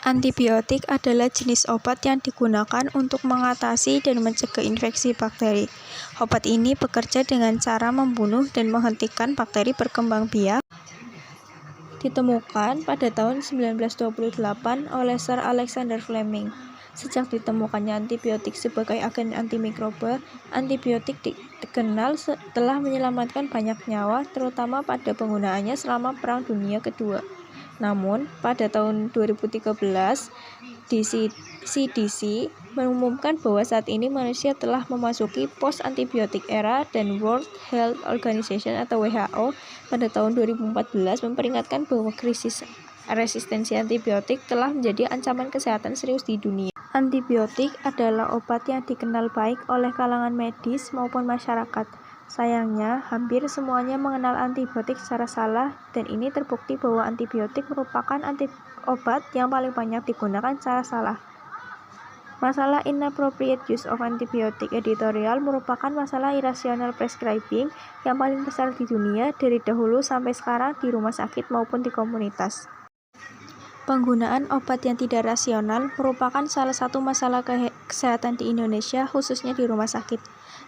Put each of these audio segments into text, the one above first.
Antibiotik adalah jenis obat yang digunakan untuk mengatasi dan mencegah infeksi bakteri. Obat ini bekerja dengan cara membunuh dan menghentikan bakteri berkembang biak. Ditemukan pada tahun 1928 oleh Sir Alexander Fleming. Sejak ditemukannya antibiotik sebagai agen antimikroba, antibiotik dikenal telah menyelamatkan banyak nyawa, terutama pada penggunaannya selama Perang Dunia Kedua. Namun, pada tahun 2013, CDC mengumumkan bahwa saat ini manusia telah memasuki post-antibiotik era dan World Health Organization atau WHO pada tahun 2014 memperingatkan bahwa krisis resistensi antibiotik telah menjadi ancaman kesehatan serius di dunia. Antibiotik adalah obat yang dikenal baik oleh kalangan medis maupun masyarakat. Sayangnya, hampir semuanya mengenal antibiotik secara salah, dan ini terbukti bahwa antibiotik merupakan obat yang paling banyak digunakan secara salah. Masalah inappropriate use of antibiotic editorial merupakan masalah irrational prescribing yang paling besar di dunia dari dahulu sampai sekarang di rumah sakit maupun di komunitas. Penggunaan obat yang tidak rasional merupakan salah satu masalah kesehatan di Indonesia, khususnya di rumah sakit.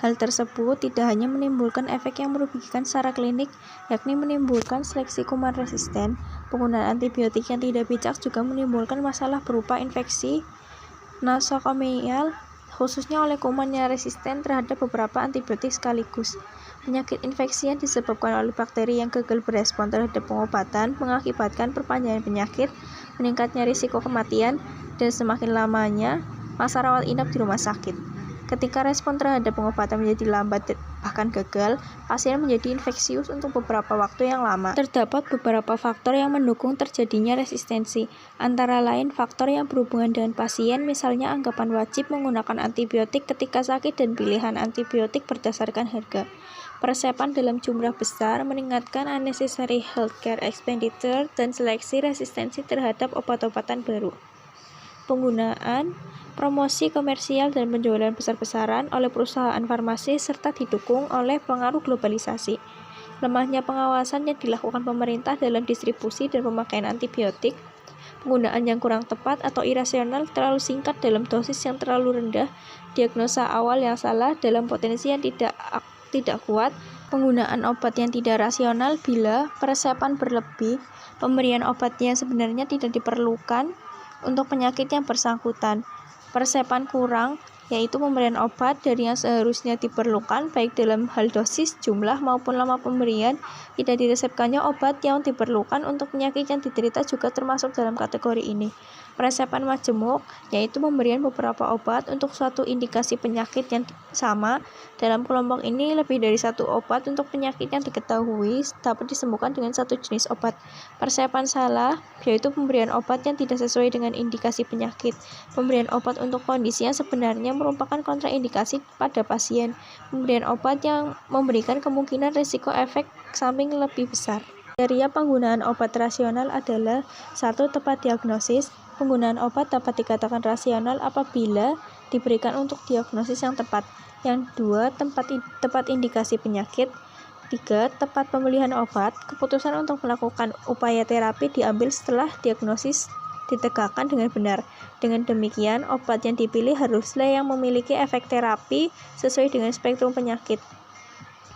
Hal tersebut tidak hanya menimbulkan efek yang merugikan secara klinik, yakni menimbulkan seleksi kuman resisten. Penggunaan antibiotik yang tidak bijak juga menimbulkan masalah berupa infeksi nosokomial, khususnya oleh kuman yang resisten terhadap beberapa antibiotik sekaligus. Penyakit infeksi yang disebabkan oleh bakteri yang gagal berespon terhadap pengobatan mengakibatkan perpanjangan penyakit, meningkatnya risiko kematian, dan semakin lamanya masa rawat inap di rumah sakit. Ketika respon terhadap pengobatan menjadi lambat bahkan gagal, pasien menjadi infeksius untuk beberapa waktu yang lama. Terdapat beberapa faktor yang mendukung terjadinya resistensi, antara lain faktor yang berhubungan dengan pasien, misalnya anggapan wajib menggunakan antibiotik ketika sakit dan pilihan antibiotik berdasarkan harga. Peresepan dalam jumlah besar meningkatkan unnecessary healthcare expenditure dan seleksi resistensi terhadap obat-obatan baru. Penggunaan, promosi komersial dan penjualan besar-besaran oleh perusahaan farmasi serta didukung oleh pengaruh globalisasi. Lemahnya pengawasan yang dilakukan pemerintah dalam distribusi dan pemakaian antibiotik, penggunaan yang kurang tepat atau irasional, terlalu singkat dalam dosis yang terlalu rendah, diagnosa awal yang salah dalam potensi yang tidak kuat, penggunaan obat yang tidak rasional bila peresepan berlebih, pemberian obat yang sebenarnya tidak diperlukan untuk penyakit yang bersangkutan, peresepan kurang, yaitu pemberian obat dari yang seharusnya diperlukan baik dalam hal dosis, jumlah, maupun lama pemberian. Tidak diresepkannya obat yang diperlukan untuk penyakit yang diderita juga termasuk dalam kategori ini. Peresepan majemuk, yaitu pemberian beberapa obat untuk suatu indikasi penyakit yang sama. Dalam kelompok ini, lebih dari satu obat untuk penyakit yang diketahui dapat disembuhkan dengan satu jenis obat. Peresepan salah, yaitu pemberian obat yang tidak sesuai dengan indikasi penyakit. Pemberian obat untuk kondisi yang sebenarnya merupakan kontraindikasi pada pasien. Pemberian obat yang memberikan kemungkinan risiko efek samping lebih besar. Kriteria penggunaan obat rasional adalah 1. Tepat diagnosis. Penggunaan obat dapat dikatakan rasional apabila diberikan untuk diagnosis yang tepat. Yang 2. Tepat indikasi penyakit. 3. Tepat pemilihan obat. Keputusan untuk melakukan upaya terapi diambil setelah diagnosis ditegakkan dengan benar. Dengan demikian, obat yang dipilih haruslah yang memiliki efek terapi sesuai dengan spektrum penyakit.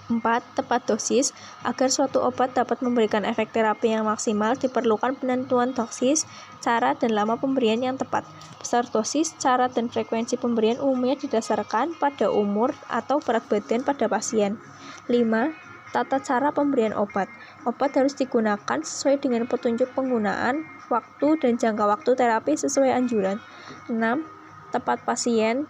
4. Tepat dosis. Agar suatu obat dapat memberikan efek terapi yang maksimal, diperlukan penentuan dosis, cara, dan lama pemberian yang tepat. Besar dosis, cara, dan frekuensi pemberian umumnya didasarkan pada umur atau berat badan pada pasien. 5. Tata cara pemberian obat. Obat harus digunakan sesuai dengan petunjuk penggunaan, waktu, dan jangka waktu terapi sesuai anjuran. 6. Tepat pasien.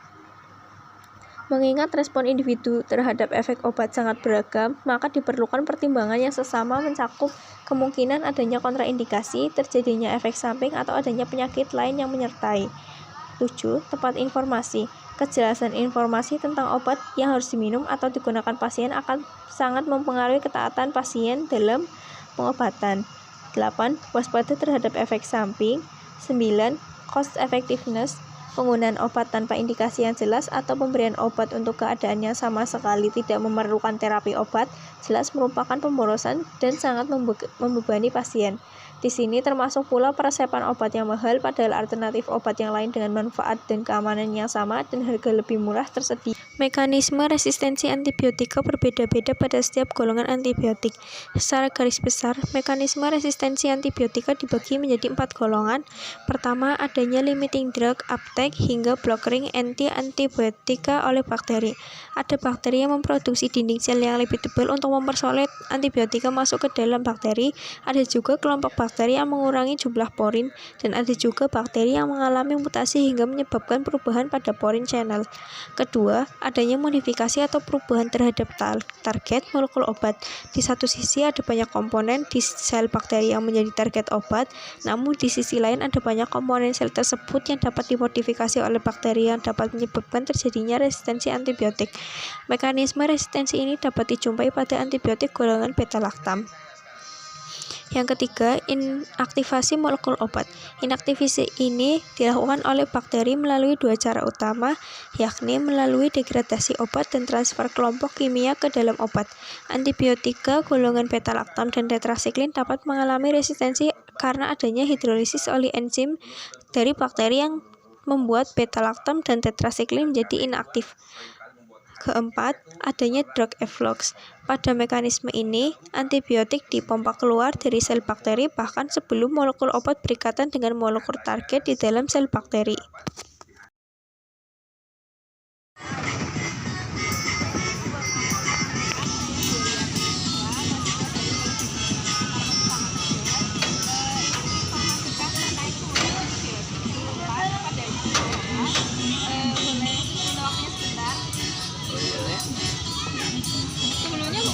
Mengingat respon individu terhadap efek obat sangat beragam, maka diperlukan pertimbangan yang sesama mencakup kemungkinan adanya kontraindikasi, terjadinya efek samping, atau adanya penyakit lain yang menyertai. 7. Tepat informasi. Kejelasan informasi tentang obat yang harus diminum atau digunakan pasien akan sangat mempengaruhi ketaatan pasien dalam pengobatan. 8. Waspada terhadap efek samping. 9. Cost effectiveness. Penggunaan obat tanpa indikasi yang jelas atau pemberian obat untuk keadaan yang sama sekali tidak memerlukan terapi obat jelas merupakan pemborosan dan sangat membebani pasien. Di sini termasuk pula persepan obat yang mahal padahal alternatif obat yang lain dengan manfaat dan keamanan yang sama dan harga lebih murah tersedia. Mekanisme resistensi antibiotika berbeda-beda pada setiap golongan antibiotik. Secara garis besar, mekanisme resistensi antibiotika dibagi menjadi 4 golongan. Pertama, adanya limiting drug uptake hingga blockering antibiotika oleh bakteri. Ada bakteri yang memproduksi dinding sel yang lebih tebal untuk mempersulit antibiotika masuk ke dalam bakteri. Ada juga kelompok bakteri yang mengurangi jumlah porin, dan ada juga bakteri yang mengalami mutasi hingga menyebabkan perubahan pada porin channel. Kedua, adanya modifikasi atau perubahan terhadap target molekul obat. Di satu sisi ada banyak komponen di sel bakteri yang menjadi target obat, namun di sisi lain ada banyak komponen sel tersebut yang dapat dimodifikasi oleh bakteri yang dapat menyebabkan terjadinya resistensi antibiotik. Mekanisme resistensi ini dapat dijumpai pada antibiotik golongan beta-laktam. Yang ketiga, inaktivasi molekul obat. Inaktivasi ini dilakukan oleh bakteri melalui 2 cara utama, yakni melalui degradasi obat dan transfer kelompok kimia ke dalam obat. Antibiotika golongan beta-laktam dan tetrasiklin dapat mengalami resistensi karena adanya hidrolisis oleh enzim dari bakteri yang membuat beta-laktam dan tetrasiklin menjadi inaktif. Keempat, adanya drug efflux. Pada mekanisme ini, antibiotik dipompa keluar dari sel bakteri bahkan sebelum molekul obat berikatan dengan molekul target di dalam sel bakteri.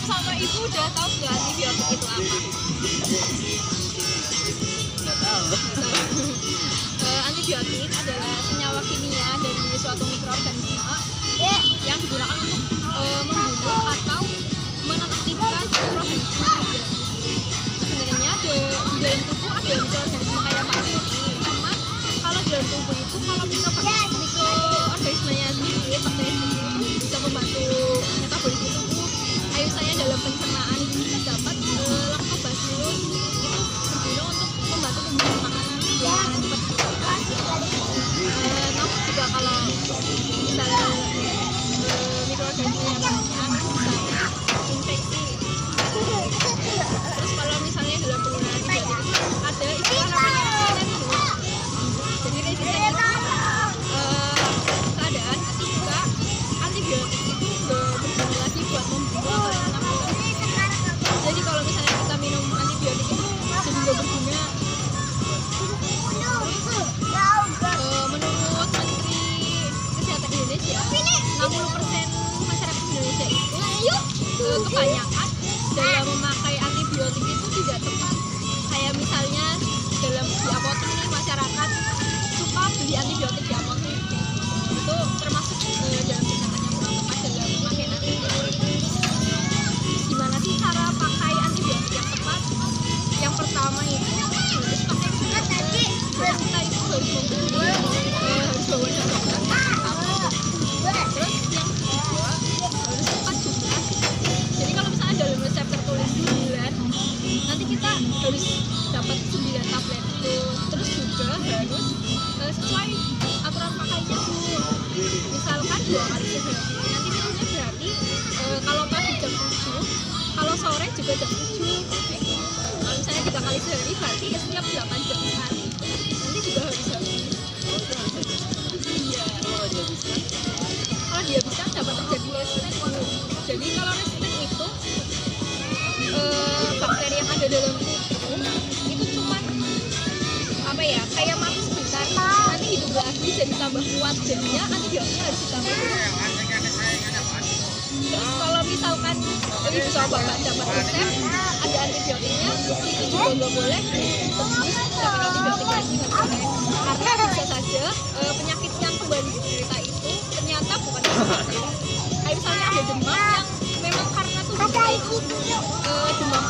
Sama ibu udah tahu nggak antibiotik itu apa? Nggak tahu. Antibiotik adalah senyawa kimia dari suatu mikroorganisme yang digunakan untuk membunuh atau menonaktifkan mikroorganisme. Sebenarnya di dalam tubuh ada mikroorganisme kayak bakteri, cuma kalau di dalam tubuh itu kalau mikroorganismenya sendiri, bakteri sendiri itu bisa membantu metabolisme tubuh. Kayak misalnya dalam pencernaan dapat lactobacillus itu berguna untuk membantu pembuatan makanan yang cepat diserap. Namun juga kalau misalnya mikroorganisme yang banyak bisa infeksi. Terus kalau misalnya dalam penggunaan antibiotik ada istilah namanya resisten. Jadi resisten itu keadaan ketika antibiotik itu berguna lagi buat membunuh. Jadi kalau misalnya kita minum antibiotik itu jadi nggak berguna. Menurut Menteri Kesehatan Indonesia, 60% masyarakat Indonesia itu kebanyakan dalam memakai antibiotik itu tidak tepat. Kayak misalnya dalam di apotek nih, masyarakat suka beli antibiotik di apotek. Itu termasuk dalam tindakan yang kurang tepat dalam memakai antibiotik. Gimana sih cara pakai antibiotik yang tepat? Yang pertama itu harus pakai surat. Jadi kita itu harus membeli, harus bawa dokter yang pertama. Terus yang kedua harus tepat jumlah. Jadi kalau misalnya dalam resep tertulis 9, nanti kita harus dapat 9 tablet itu. Terus juga harus sesuai aturan pakainya Bu. Misalkan 2 kali sehari. Nanti minumnya berarti kalau pagi jam 7, kalau sore juga jam 7. Kalau misalnya 3 kali sehari berarti setiap 8 jam sekali. Nanti juga harus habis. Iya. Kalau dia bisa dapat terjadi resisten. Jadi kalau resisten itu bakteri yang ada dalam tubuh itu cuma apa ya, kayak mati sebentar, nanti hidup lagi jadi tambah kuat, jadinya antibiotik harus ditambah. Terus kalau misalkan ibu coba dapat resep ada antibiotiknya, itu juga nggak boleh tembus dapat antibiotiknya sih, nggak boleh, karena bisa saja penyakit yang kembali diderita itu ternyata bukan bakteri. Kayak misalnya ada demam yang memang karena tubuh itu demam